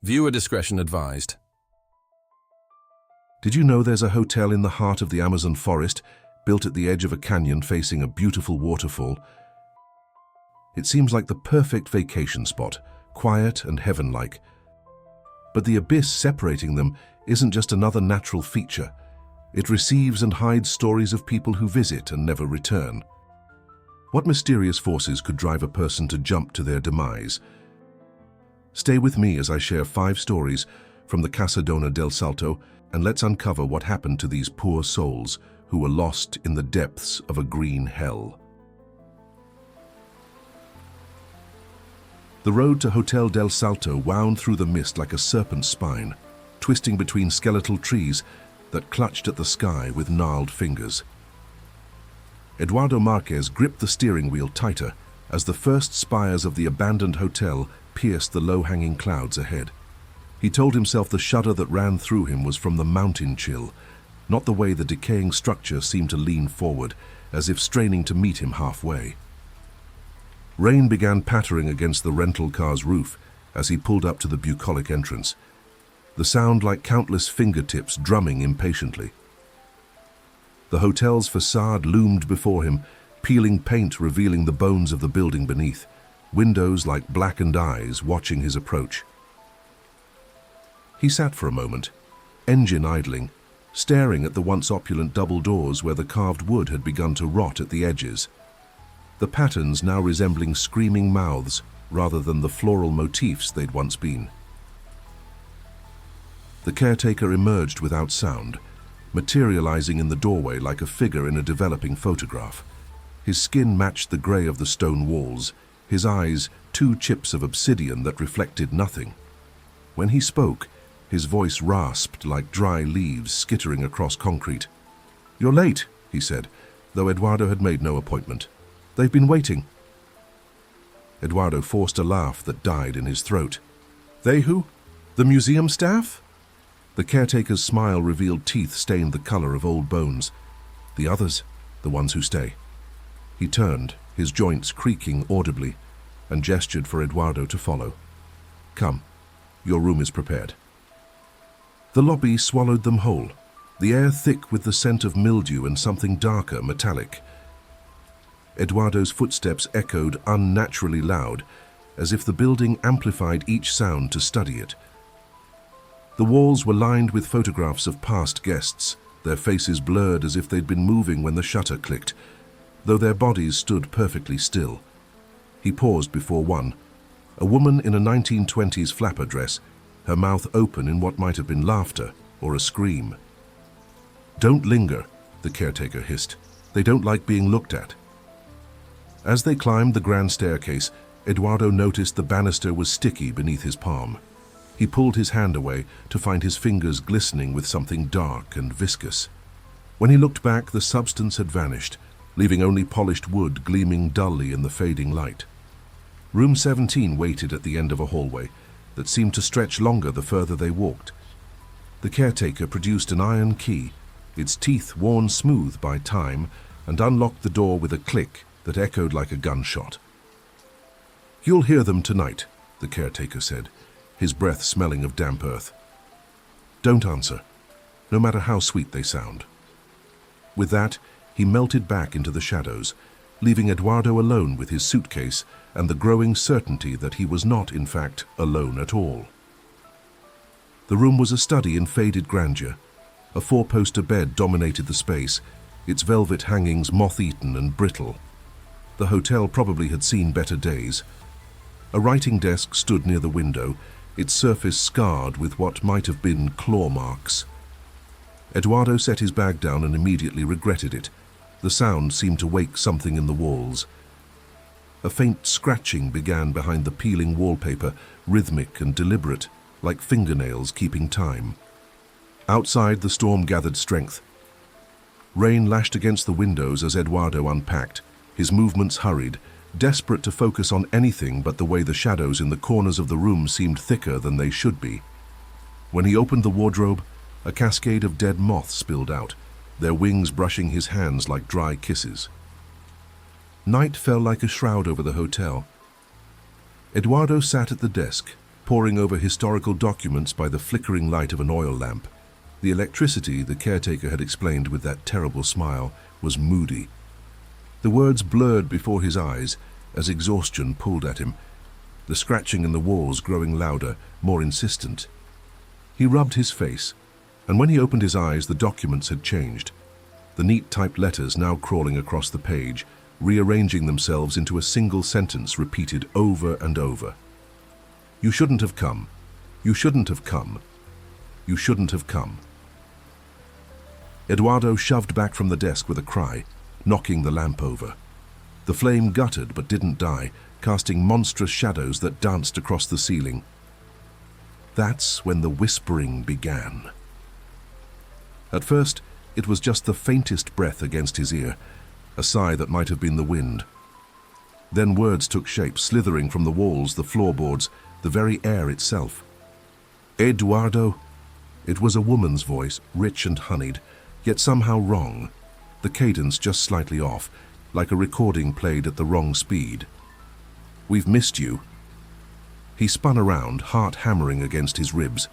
Viewer discretion advised. Did you know there's a hotel in the heart of the Amazon forest, built at the edge of a canyon facing a beautiful waterfall? It seems like the perfect vacation spot, quiet and heaven-like. But the abyss separating them isn't just another natural feature. It receives and hides stories of people who visit and never return. What mysterious forces could drive a person to jump to their demise? Stay with me as I share 5 stories from the Hotel Del Salto, and let's uncover what happened to these poor souls who were lost in the depths of a green hell. The road to Hotel Del Salto wound through the mist like a serpent's spine, twisting between skeletal trees that clutched at the sky with gnarled fingers. Eduardo Marquez gripped the steering wheel tighter as the first spires of the abandoned hotel pierced the low-hanging clouds ahead. He told himself the shudder that ran through him was from the mountain chill, not the way the decaying structure seemed to lean forward, as if straining to meet him halfway. Rain began pattering against the rental car's roof as he pulled up to the bucolic entrance, the sound like countless fingertips drumming impatiently. The hotel's facade loomed before him, peeling paint revealing the bones of the building beneath, windows like blackened eyes watching his approach. He sat for a moment, engine idling, staring at the once opulent double doors where the carved wood had begun to rot at the edges, the patterns now resembling screaming mouths rather than the floral motifs they'd once been. The caretaker emerged without sound, materializing in the doorway like a figure in a developing photograph. His skin matched the gray of the stone walls, his eyes 2 chips of obsidian that reflected nothing. When he spoke, his voice rasped like dry leaves skittering across concrete. "You're late," he said, though Eduardo had made no appointment. "They've been waiting." Eduardo forced a laugh that died in his throat. "They who? The museum staff?" The caretaker's smile revealed teeth stained the color of old bones. "The others, the ones who stay." He turned, his joints creaking audibly, and gestured for Eduardo to follow. "Come, your room is prepared." The lobby swallowed them whole, the air thick with the scent of mildew and something darker, metallic. Eduardo's footsteps echoed unnaturally loud, as if the building amplified each sound to study it. The walls were lined with photographs of past guests, their faces blurred as if they'd been moving when the shutter clicked, though their bodies stood perfectly still. He paused before one, a woman in a 1920s flapper dress, her mouth open in what might have been laughter or a scream. "Don't linger," the caretaker hissed. "They don't like being looked at." As they climbed the grand staircase, Eduardo noticed the banister was sticky beneath his palm. He pulled his hand away to find his fingers glistening with something dark and viscous. When he looked back, the substance had vanished, leaving only polished wood gleaming dully in the fading light. Room 17 waited at the end of a hallway that seemed to stretch longer the further they walked. The caretaker produced an iron key, its teeth worn smooth by time, and unlocked the door with a click that echoed like a gunshot. "You'll hear them tonight," the caretaker said, his breath smelling of damp earth. "Don't answer, no matter how sweet they sound." With that, he melted back into the shadows, leaving Eduardo alone with his suitcase and the growing certainty that he was not, in fact, alone at all. The room was a study in faded grandeur. A 4-poster bed dominated the space, its velvet hangings moth-eaten and brittle. The hotel probably had seen better days. A writing desk stood near the window, its surface scarred with what might have been claw marks. Eduardo set his bag down and immediately regretted it. The sound seemed to wake something in the walls. A faint scratching began behind the peeling wallpaper, rhythmic and deliberate, like fingernails keeping time. Outside, the storm gathered strength. Rain lashed against the windows as Eduardo unpacked, his movements hurried, desperate to focus on anything but the way the shadows in the corners of the room seemed thicker than they should be. When he opened the wardrobe, a cascade of dead moths spilled out, their wings brushing his hands like dry kisses. Night fell like a shroud over the hotel. Eduardo sat at the desk, poring over historical documents by the flickering light of an oil lamp. The electricity, the caretaker had explained with that terrible smile, was moody. The words blurred before his eyes as exhaustion pulled at him, the scratching in the walls growing louder, more insistent. He rubbed his face, and when he opened his eyes, the documents had changed. The neat typed letters now crawling across the page, rearranging themselves into a single sentence repeated over and over. You shouldn't have come. You shouldn't have come. You shouldn't have come. Eduardo shoved back from the desk with a cry, knocking the lamp over. The flame guttered but didn't die, casting monstrous shadows that danced across the ceiling. That's when the whispering began. At first, it was just the faintest breath against his ear, a sigh that might have been the wind. Then words took shape, slithering from the walls, the floorboards, the very air itself. Eduardo. It was a woman's voice, rich and honeyed, yet somehow wrong, the cadence just slightly off, like a recording played at the wrong speed. We've missed you. He spun around, heart hammering against his ribs.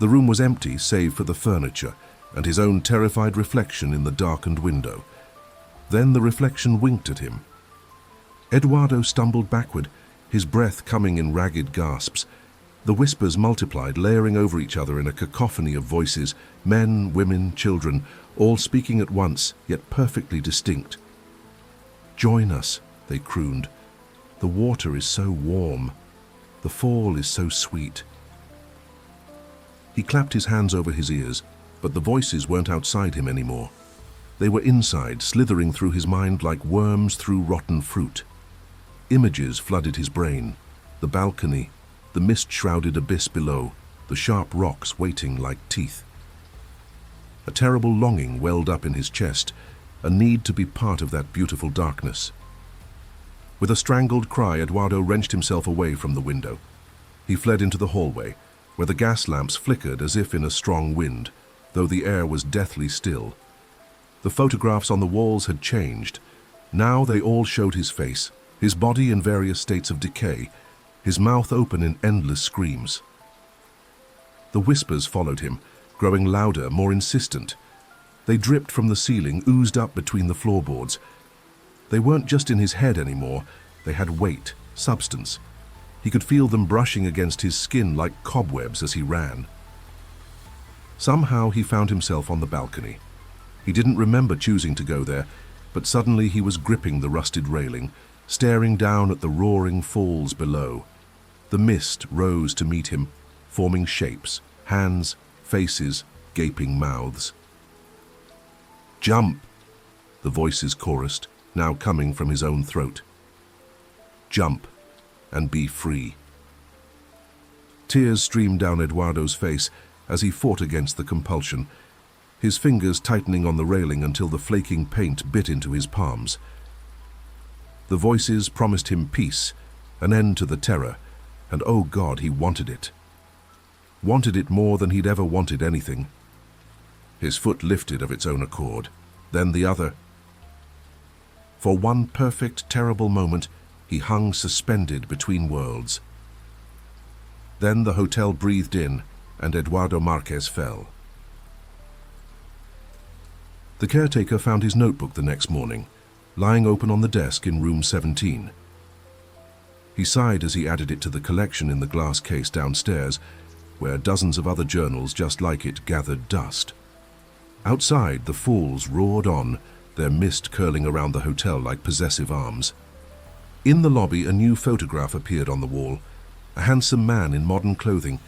The room was empty save for the furniture and his own terrified reflection in the darkened window. Then the reflection winked at him. Eduardo stumbled backward, his breath coming in ragged gasps. The whispers multiplied, layering over each other in a cacophony of voices, men, women, children, all speaking at once, yet perfectly distinct. Join us, they crooned. The water is so warm. The fall is so sweet. He clapped his hands over his ears, but the voices weren't outside him anymore. They were inside, slithering through his mind like worms through rotten fruit. Images flooded his brain. The balcony, the mist-shrouded abyss below, the sharp rocks waiting like teeth. A terrible longing welled up in his chest, a need to be part of that beautiful darkness. With a strangled cry, Eduardo wrenched himself away from the window. He fled into the hallway, where the gas lamps flickered as if in a strong wind, though the air was deathly still. The photographs on the walls had changed. Now they all showed his face, his body in various states of decay, his mouth open in endless screams. The whispers followed him, growing louder, more insistent. They dripped from the ceiling, oozed up between the floorboards. They weren't just in his head anymore, they had weight, substance. He could feel them brushing against his skin like cobwebs as he ran. Somehow he found himself on the balcony. He didn't remember choosing to go there, but suddenly he was gripping the rusted railing, staring down at the roaring falls below. The mist rose to meet him, forming shapes, hands, faces, gaping mouths. Jump! The voices chorused, now coming from his own throat. Jump and be free. Tears streamed down Eduardo's face as he fought against the compulsion, his fingers tightening on the railing until the flaking paint bit into his palms. The voices promised him peace, an end to the terror, and oh God, he wanted it. Wanted it more than he'd ever wanted anything. His foot lifted of its own accord, then the other. For one perfect, terrible moment, he hung suspended between worlds. Then the hotel breathed in, and Eduardo Marquez fell. The caretaker found his notebook the next morning, lying open on the desk in room 17. He sighed as he added it to the collection in the glass case downstairs, where dozens of other journals just like it gathered dust. Outside, the falls roared on, their mist curling around the hotel like possessive arms. In the lobby, a new photograph appeared on the wall, a handsome man in modern clothing,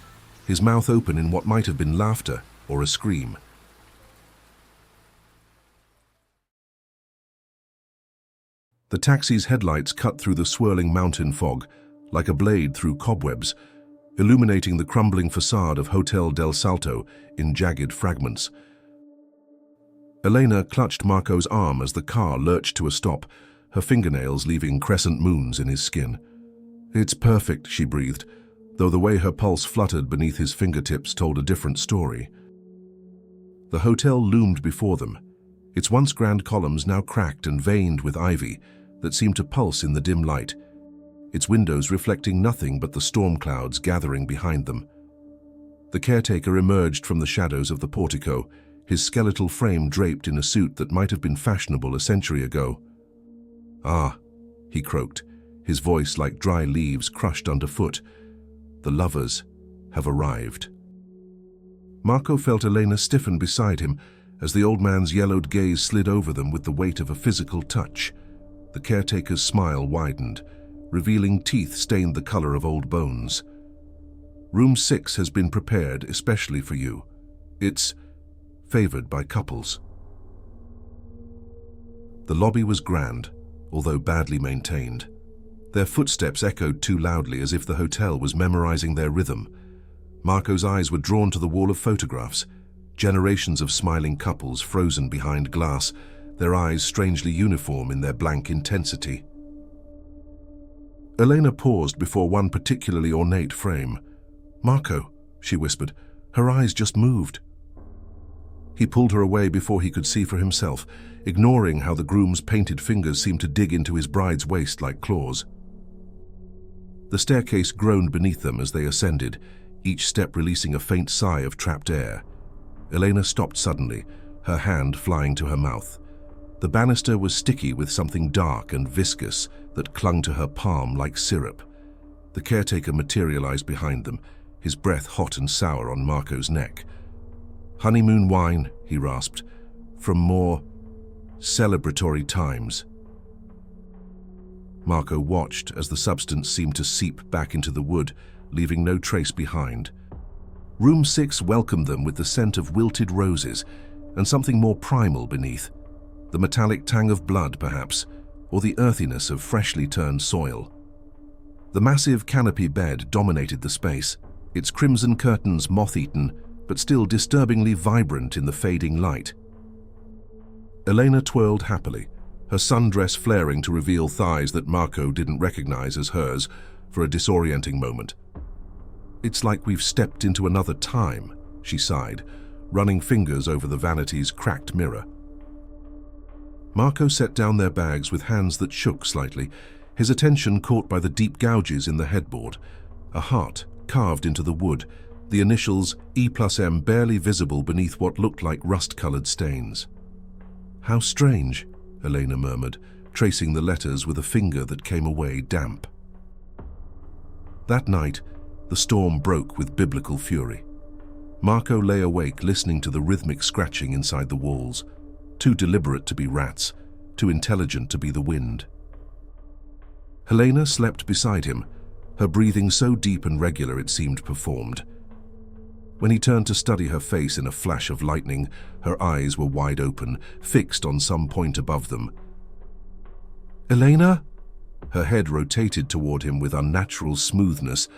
his mouth open in what might have been laughter or a scream. The taxi's headlights cut through the swirling mountain fog, like a blade through cobwebs, illuminating the crumbling facade of Hotel Del Salto in jagged fragments. Elena clutched Marco's arm as the car lurched to a stop, her fingernails leaving crescent moons in his skin. It's perfect, she breathed, though the way her pulse fluttered beneath his fingertips told a different story. The hotel loomed before them, its once grand columns now cracked and veined with ivy that seemed to pulse in the dim light. its windows reflecting nothing but the storm clouds gathering behind them. The caretaker emerged from the shadows of the portico, his skeletal frame draped in a suit that might have been fashionable a century ago. "Ah," he croaked, his voice like dry leaves crushed underfoot. "The lovers have arrived." Marco felt Elena stiffen beside him as the old man's yellowed gaze slid over them with the weight of a physical touch. The caretaker's smile widened, revealing teeth stained the color of old bones. "Room 6 has been prepared especially for you. It's favored by couples." The lobby was grand, although badly maintained. Their footsteps echoed too loudly, as if the hotel was memorizing their rhythm. Marco's eyes were drawn to the wall of photographs, generations of smiling couples frozen behind glass, their eyes strangely uniform in their blank intensity. Elena paused before one particularly ornate frame. "Marco," she whispered, "her eyes just moved." He pulled her away before he could see for himself, ignoring how the groom's painted fingers seemed to dig into his bride's waist like claws. The staircase groaned beneath them as they ascended, each step releasing a faint sigh of trapped air. Elena stopped suddenly, her hand flying to her mouth. The banister was sticky with something dark and viscous that clung to her palm like syrup. The caretaker materialized behind them, his breath hot and sour on Marco's neck. "Honeymoon wine," he rasped, "from more celebratory times." Marco watched as the substance seemed to seep back into the wood, leaving no trace behind. Room 6 welcomed them with the scent of wilted roses and something more primal beneath. The metallic tang of blood, perhaps, or the earthiness of freshly turned soil. The massive canopy bed dominated the space, its crimson curtains moth-eaten, but still disturbingly vibrant in the fading light. Elena twirled happily, her sundress flaring to reveal thighs that Marco didn't recognize as hers for a disorienting moment. "It's like we've stepped into another time," she sighed, running fingers over the vanity's cracked mirror. Marco set down their bags with hands that shook slightly, his attention caught by the deep gouges in the headboard, a heart carved into the wood, the initials E+M barely visible beneath what looked like rust-colored stains. "How strange," Elena murmured, tracing the letters with a finger that came away damp. That night, the storm broke with biblical fury. Marco lay awake listening to the rhythmic scratching inside the walls, too deliberate to be rats, too intelligent to be the wind. Helena slept beside him, her breathing so deep and regular it seemed performed. When he turned to study her face in a flash of lightning, her eyes were wide open, fixed on some point above them. "Elena?" Her head rotated toward him with unnatural smoothness,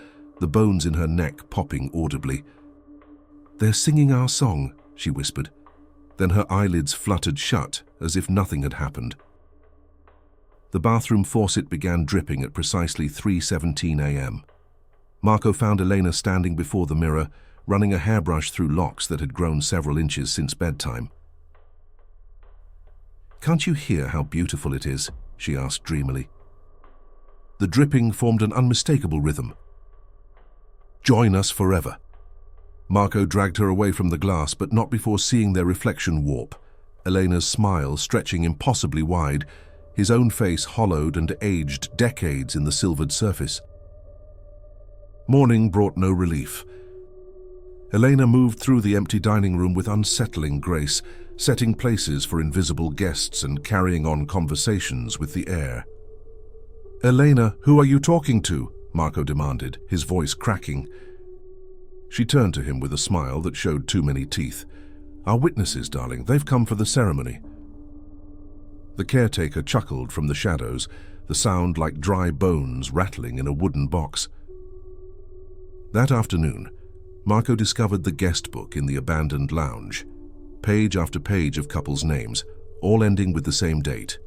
the bones in her neck popping audibly. "They're singing our song," she whispered. Then her eyelids fluttered shut, as if nothing had happened. The bathroom faucet began dripping at precisely 3:17 a.m. Marco found Elena standing before the mirror, running a hairbrush through locks that had grown several inches since bedtime. "Can't you hear how beautiful it is?" she asked dreamily. The dripping formed an unmistakable rhythm. "Join us forever." Marco dragged her away from the glass, but not before seeing their reflection warp, Elena's smile stretching impossibly wide, his own face hollowed and aged decades in the silvered surface. Morning brought no relief. Elena moved through the empty dining room with unsettling grace, setting places for invisible guests and carrying on conversations with the air. "Elena, who are you talking to?" Marco demanded, his voice cracking. She turned to him with a smile that showed too many teeth. "Our witnesses, darling. They've come for the ceremony." The caretaker chuckled from the shadows, the sound like dry bones rattling in a wooden box. That afternoon, Marco discovered the guest book in the abandoned lounge. Page after page of couples' names, all ending with the same date.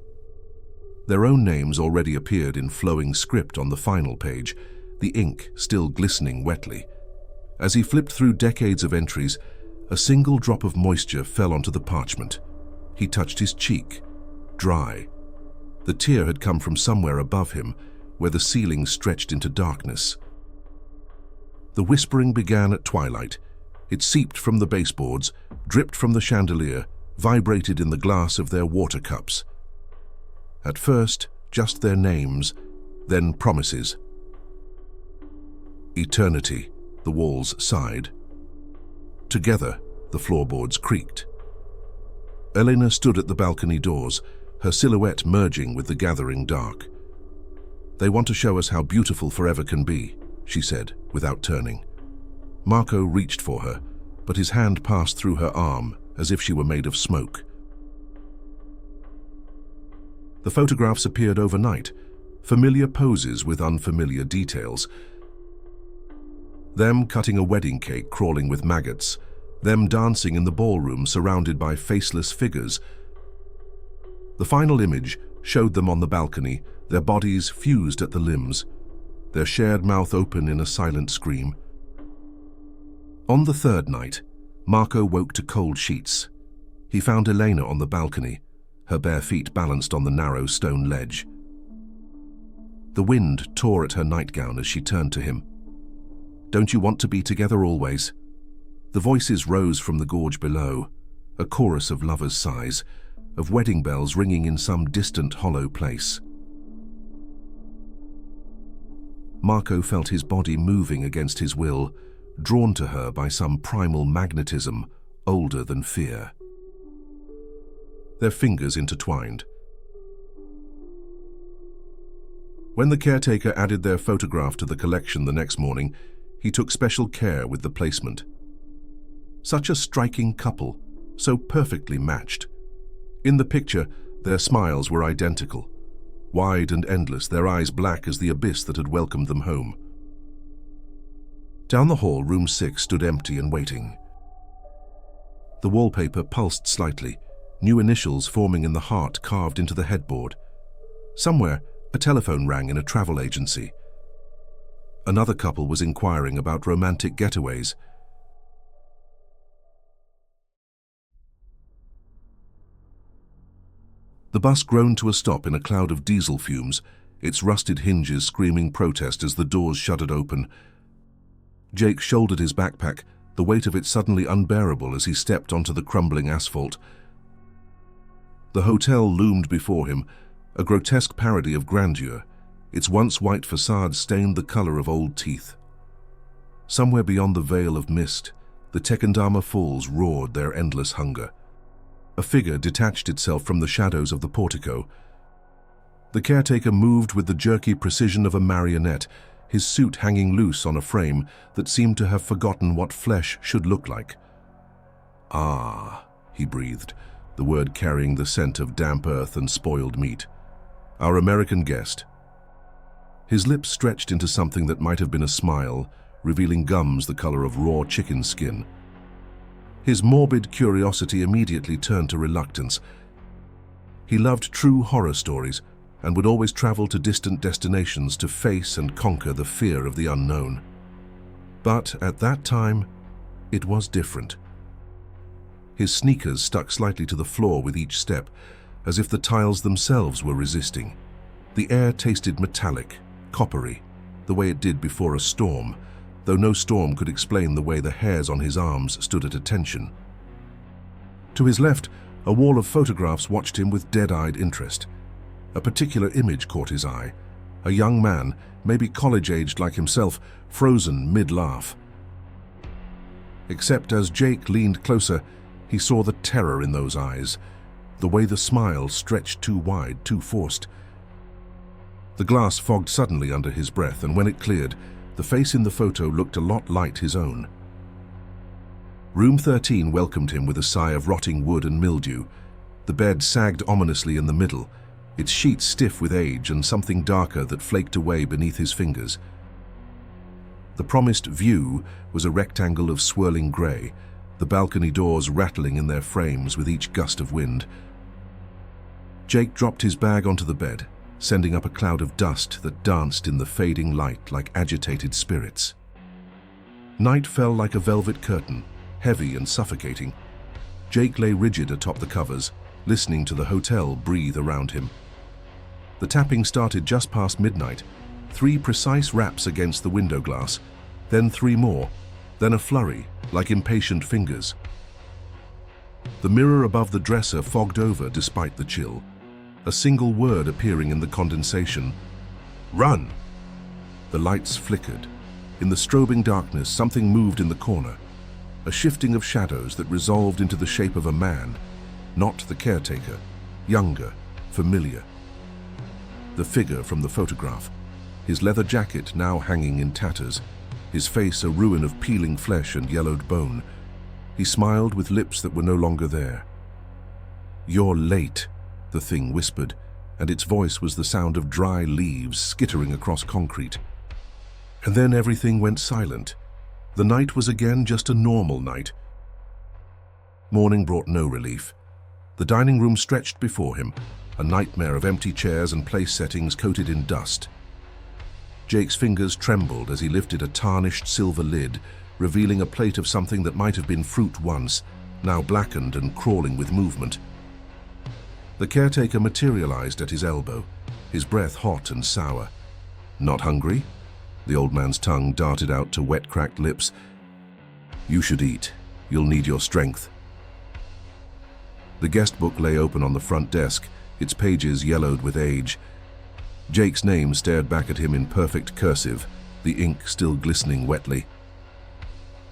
Their own names already appeared in flowing script on the final page, the ink still glistening wetly. As he flipped through decades of entries, a single drop of moisture fell onto the parchment. He touched his cheek, dry. The tear had come from somewhere above him, where the ceiling stretched into darkness. The whispering began at twilight. It seeped from the baseboards, dripped from the chandelier, vibrated in the glass of their water cups. At first, just their names, then promises. Eternity, the walls sighed. Together, the floorboards creaked. Elena stood at the balcony doors, her silhouette merging with the gathering dark. "They want to show us how beautiful forever can be," she said, without turning. Marco reached for her, but his hand passed through her arm as if she were made of smoke. The photographs appeared overnight, familiar poses with unfamiliar details. Them cutting a wedding cake crawling with maggots, them dancing in the ballroom surrounded by faceless figures. The final image showed them on the balcony, their bodies fused at the limbs, their shared mouth open in a silent scream. On the third night, Marco woke to cold sheets. He found Elena on the balcony, her bare feet balanced on the narrow stone ledge. The wind tore at her nightgown as she turned to him. "Don't you want to be together always?" The voices rose from the gorge below, a chorus of lovers' sighs, of wedding bells ringing in some distant hollow place. Marco felt his body moving against his will, drawn to her by some primal magnetism older than fear. Their fingers intertwined. When the caretaker added their photograph to the collection the next morning, he took special care with the placement. Such a striking couple, so perfectly matched. In the picture, their smiles were identical, wide and endless, their eyes black as the abyss that had welcomed them home. Down the hall, room 6 stood empty and waiting. The wallpaper pulsed slightly, new initials forming in the heart carved into the headboard. Somewhere, a telephone rang in a travel agency. Another couple was inquiring about romantic getaways. The bus groaned to a stop in a cloud of diesel fumes, its rusted hinges screaming protest as the doors shuddered open. Jake shouldered his backpack, the weight of it suddenly unbearable as he stepped onto the crumbling asphalt. The hotel loomed before him, a grotesque parody of grandeur, its once white facade stained the color of old teeth. Somewhere beyond the veil of mist, the Tequendama Falls roared their endless hunger. A figure detached itself from the shadows of the portico. The caretaker moved with the jerky precision of a marionette, his suit hanging loose on a frame that seemed to have forgotten what flesh should look like. "Ah," he breathed, the word carrying the scent of damp earth and spoiled meat. "Our American guest." His lips stretched into something that might have been a smile, revealing gums the color of raw chicken skin. His morbid curiosity immediately turned to reluctance. He loved true horror stories and would always travel to distant destinations to face and conquer the fear of the unknown. But at that time, it was different. His sneakers stuck slightly to the floor with each step, as if the tiles themselves were resisting. The air tasted metallic, coppery, the way it did before a storm, though no storm could explain the way the hairs on his arms stood at attention. To his left, a wall of photographs watched him with dead-eyed interest. A particular image caught his eye, a young man, maybe college-aged like himself, frozen mid-laugh. Except as Jake leaned closer, he saw the terror in those eyes, the way the smile stretched too wide, too forced. The glass fogged suddenly under his breath, and when it cleared, the face in the photo looked a lot like his own. Room 13 welcomed him with a sigh of rotting wood and mildew. The bed sagged ominously in the middle, its sheets stiff with age and something darker that flaked away beneath his fingers. The promised view was a rectangle of swirling grey, the balcony doors rattling in their frames with each gust of wind. Jake dropped his bag onto the bed, sending up a cloud of dust that danced in the fading light like agitated spirits. Night fell like a velvet curtain, heavy and suffocating. Jake lay rigid atop the covers, listening to the hotel breathe around him. The tapping started just past midnight, 3 precise raps against the window glass, then 3 more, then a flurry, like impatient fingers. The mirror above the dresser fogged over despite the chill, a single word appearing in the condensation. "Run!" The lights flickered. In the strobing darkness, something moved in the corner, a shifting of shadows that resolved into the shape of a man, not the caretaker, younger, familiar. The figure from the photograph, his leather jacket now hanging in tatters, his face a ruin of peeling flesh and yellowed bone. He smiled with lips that were no longer there. "You're late," the thing whispered, and its voice was the sound of dry leaves skittering across concrete. And then everything went silent. The night was again just a normal night. Morning brought no relief. The dining room stretched before him, a nightmare of empty chairs and place settings coated in dust. Jake's fingers trembled as he lifted a tarnished silver lid, revealing a plate of something that might have been fruit once, now blackened and crawling with movement. The caretaker materialized at his elbow, his breath hot and sour. "Not hungry?" The old man's tongue darted out to wet, cracked lips. "You should eat. You'll need your strength." The guest book lay open on the front desk, its pages yellowed with age. Jake's name stared back at him in perfect cursive, the ink still glistening wetly.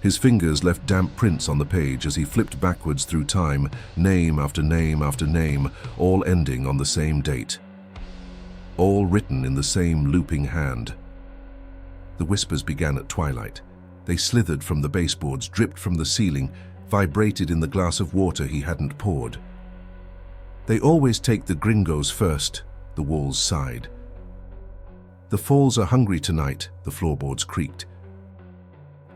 His fingers left damp prints on the page as he flipped backwards through time, name after name after name, all ending on the same date. All written in the same looping hand. The whispers began at twilight. They slithered from the baseboards, dripped from the ceiling, vibrated in the glass of water he hadn't poured. "They always take the gringos first," the walls sighed. "The Falls are hungry tonight," the floorboards creaked.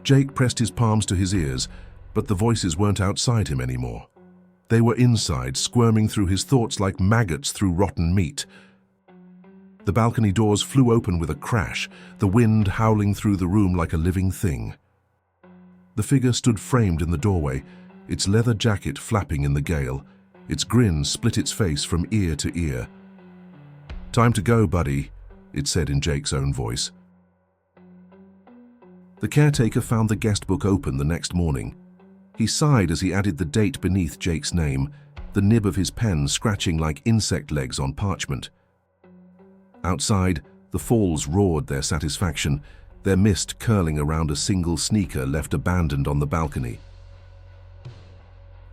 Jake pressed his palms to his ears, but the voices weren't outside him anymore. They were inside, squirming through his thoughts like maggots through rotten meat. The balcony doors flew open with a crash, the wind howling through the room like a living thing. The figure stood framed in the doorway, its leather jacket flapping in the gale. Its grin split its face from ear to ear. "Time to go, buddy," it said in Jake's own voice. The caretaker found the guest book open the next morning. He sighed as he added the date beneath Jake's name, the nib of his pen scratching like insect legs on parchment. Outside, the Falls roared their satisfaction, their mist curling around a single sneaker left abandoned on the balcony.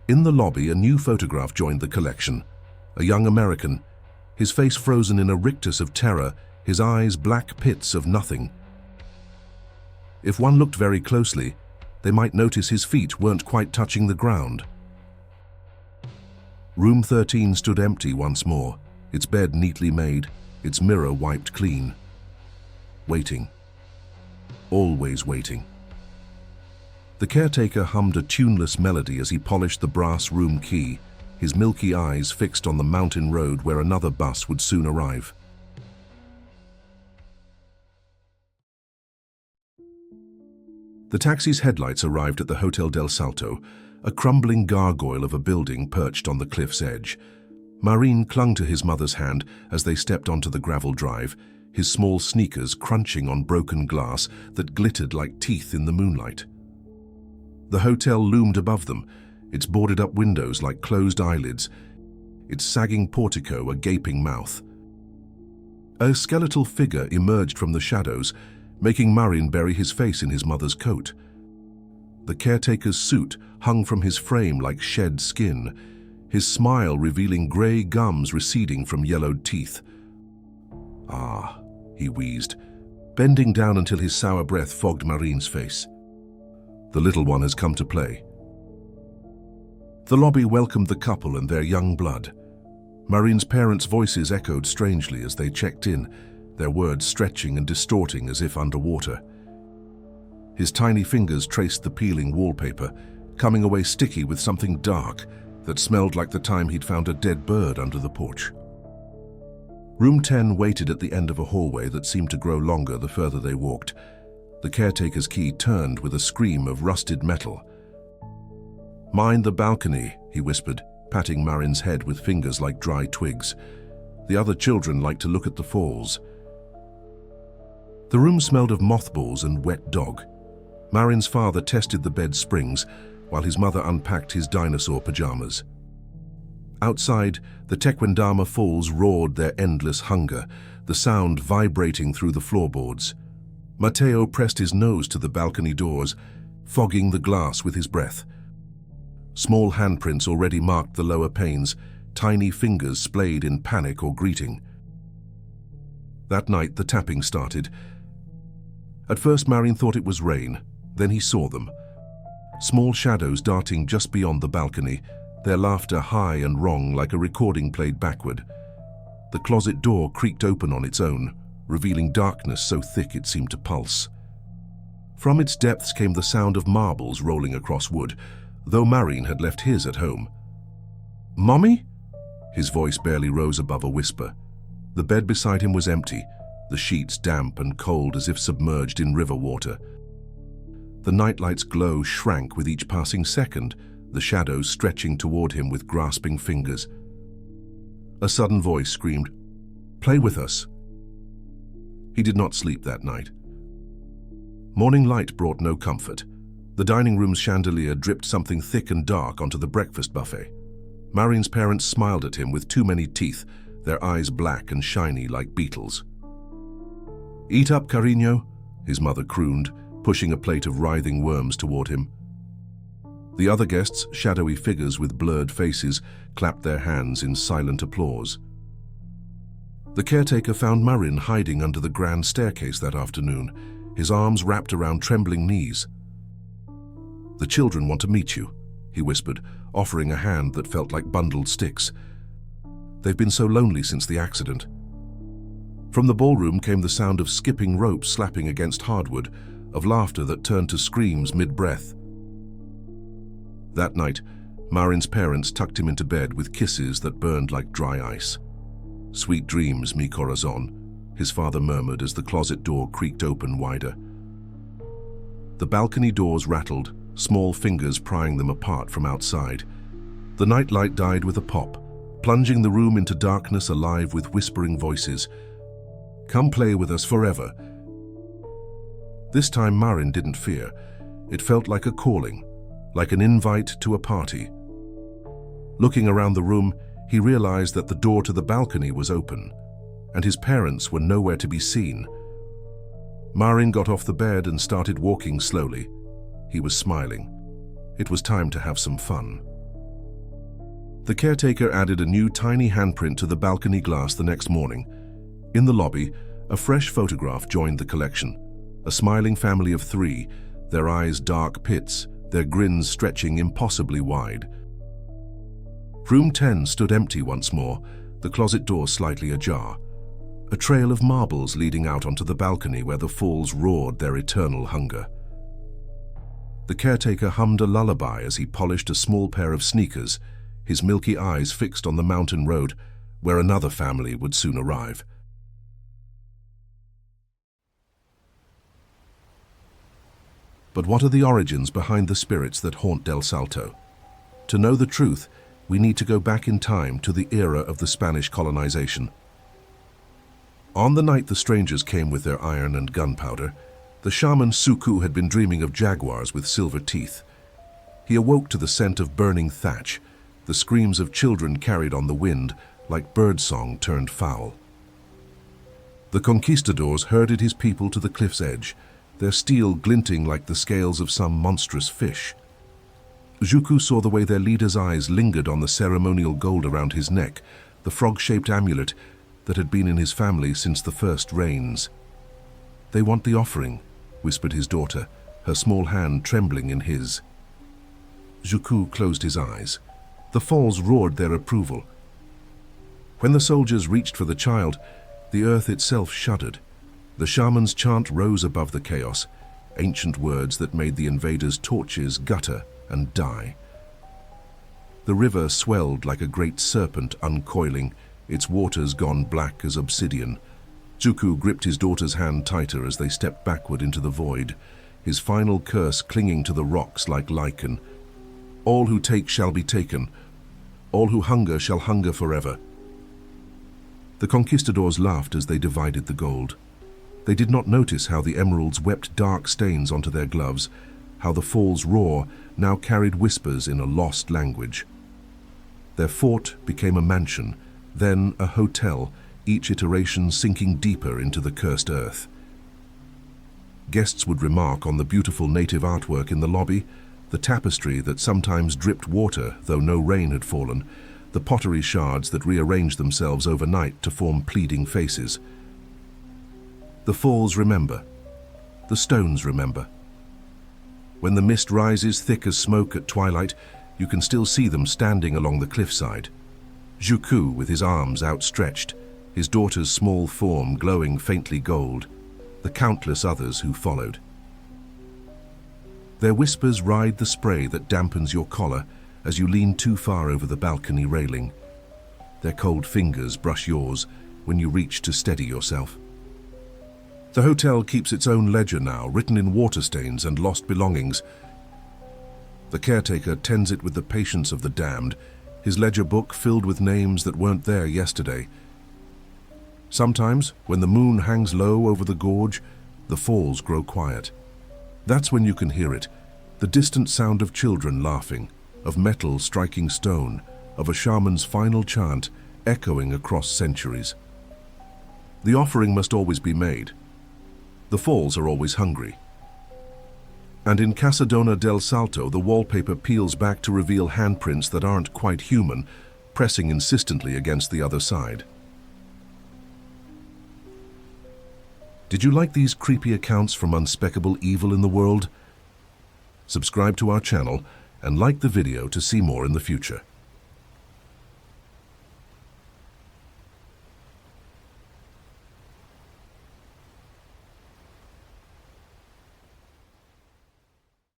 In the lobby, a new photograph joined the collection. A young American, his face frozen in a rictus of terror, his eyes black pits of nothing. If one looked very closely, they might notice his feet weren't quite touching the ground. Room 13 stood empty once more, its bed neatly made, its mirror wiped clean. Waiting. Always waiting. The caretaker hummed a tuneless melody as he polished the brass room key, his milky eyes fixed on the mountain road where another bus would soon arrive. The taxi's headlights arrived at the Hotel Del Salto, a crumbling gargoyle of a building perched on the cliff's edge. Marin clung to his mother's hand as they stepped onto the gravel drive, his small sneakers crunching on broken glass that glittered like teeth in the moonlight. The hotel loomed above them, its boarded-up windows like closed eyelids, its sagging portico a gaping mouth. A skeletal figure emerged from the shadows, making Marin bury his face in his mother's coat. The caretaker's suit hung from his frame like shed skin, his smile revealing grey gums receding from yellowed teeth. "Ah," he wheezed, bending down until his sour breath fogged Marin's face. "The little one has come to play." The lobby welcomed the couple and their young blood. Marin's parents' voices echoed strangely as they checked in, their words stretching and distorting as if underwater. His tiny fingers traced the peeling wallpaper, coming away sticky with something dark that smelled like the time he'd found a dead bird under the porch. Room 10 waited at the end of a hallway that seemed to grow longer the further they walked. The caretaker's key turned with a scream of rusted metal. "Mind the balcony," he whispered, patting Marin's head with fingers like dry twigs. "The other children like to look at the falls." The room smelled of mothballs and wet dog. Marin's father tested the bed springs, while his mother unpacked his dinosaur pajamas. Outside, the Tequendama Falls roared their endless hunger, the sound vibrating through the floorboards. Mateo pressed his nose to the balcony doors, fogging the glass with his breath. Small handprints already marked the lower panes, tiny fingers splayed in panic or greeting. That night, the tapping started. At first, Marin thought it was rain. Then he saw them. Small shadows darting just beyond the balcony, their laughter high and wrong like a recording played backward. The closet door creaked open on its own, revealing darkness so thick it seemed to pulse. From its depths came the sound of marbles rolling across wood, though Marin had left his at home. "Mommy?" His voice barely rose above a whisper. The bed beside him was empty, the sheets damp and cold as if submerged in river water. The nightlight's glow shrank with each passing second, the shadows stretching toward him with grasping fingers. A sudden voice screamed, "Play with us." He did not sleep that night. Morning light brought no comfort. The dining room's chandelier dripped something thick and dark onto the breakfast buffet. Marin's parents smiled at him with too many teeth, their eyes black and shiny like beetles. "Eat up, cariño," his mother crooned, pushing a plate of writhing worms toward him. The other guests, shadowy figures with blurred faces, clapped their hands in silent applause. The caretaker found Marin hiding under the grand staircase that afternoon, his arms wrapped around trembling knees. "The children want to meet you," he whispered, offering a hand that felt like bundled sticks. "They've been so lonely since the accident." From the ballroom came the sound of skipping ropes slapping against hardwood, of laughter that turned to screams mid-breath. That night, Marin's parents tucked him into bed with kisses that burned like dry ice. "Sweet dreams, mi corazón," his father murmured as the closet door creaked open wider. The balcony doors rattled, small fingers prying them apart from outside. The nightlight died with a pop, plunging the room into darkness alive with whispering voices. "Come play with us forever." This time Marin didn't fear. It felt like a calling, like an invite to a party. Looking around the room, he realized that the door to the balcony was open, and his parents were nowhere to be seen. Marin got off the bed and started walking slowly. He was smiling. It was time to have some fun. The caretaker added a new tiny handprint to the balcony glass the next morning. In the lobby, a fresh photograph joined the collection. A smiling family of 3, their eyes dark pits, their grins stretching impossibly wide. Room 10 stood empty once more, the closet door slightly ajar. A trail of marbles leading out onto the balcony where the falls roared their eternal hunger. The caretaker hummed a lullaby as he polished a small pair of sneakers, his milky eyes fixed on the mountain road, where another family would soon arrive. But what are the origins behind the spirits that haunt Del Salto? To know the truth, we need to go back in time to the era of the Spanish colonization. On the night the strangers came with their iron and gunpowder, the shaman Suku had been dreaming of jaguars with silver teeth. He awoke to the scent of burning thatch, the screams of children carried on the wind like birdsong turned foul. The conquistadors herded his people to the cliff's edge, their steel glinting like the scales of some monstrous fish. Juku saw the way their leader's eyes lingered on the ceremonial gold around his neck, the frog-shaped amulet that had been in his family since the first rains. "They want the offering," whispered his daughter, her small hand trembling in his. Juku closed his eyes. The falls roared their approval. When the soldiers reached for the child, the earth itself shuddered. The shaman's chant rose above the chaos, ancient words that made the invaders' torches gutter and die. The river swelled like a great serpent uncoiling, its waters gone black as obsidian. Juku gripped his daughter's hand tighter as they stepped backward into the void, his final curse clinging to the rocks like lichen. "All who take shall be taken. All who hunger shall hunger forever." The conquistadors laughed as they divided the gold. They did not notice how the emeralds wept dark stains onto their gloves, how the fall's roar now carried whispers in a lost language. Their fort became a mansion, then a hotel, each iteration sinking deeper into the cursed earth. Guests would remark on the beautiful native artwork in the lobby, the tapestry that sometimes dripped water though no rain had fallen, the pottery shards that rearranged themselves overnight to form pleading faces. The falls remember. The stones remember. When the mist rises thick as smoke at twilight, you can still see them standing along the cliffside. Juku with his arms outstretched, his daughter's small form glowing faintly gold, the countless others who followed. Their whispers ride the spray that dampens your collar as you lean too far over the balcony railing. Their cold fingers brush yours when you reach to steady yourself. The hotel keeps its own ledger now, written in water stains and lost belongings. The caretaker tends it with the patience of the damned, his ledger book filled with names that weren't there yesterday. Sometimes, when the moon hangs low over the gorge, the falls grow quiet. That's when you can hear it, the distant sound of children laughing, of metal striking stone, of a shaman's final chant echoing across centuries. The offering must always be made. The falls are always hungry. And in Hotel Del Salto, the wallpaper peels back to reveal handprints that aren't quite human, pressing insistently against the other side. Did you like these creepy accounts from unspeakable evil in the world? Subscribe to our channel and like the video to see more in the future.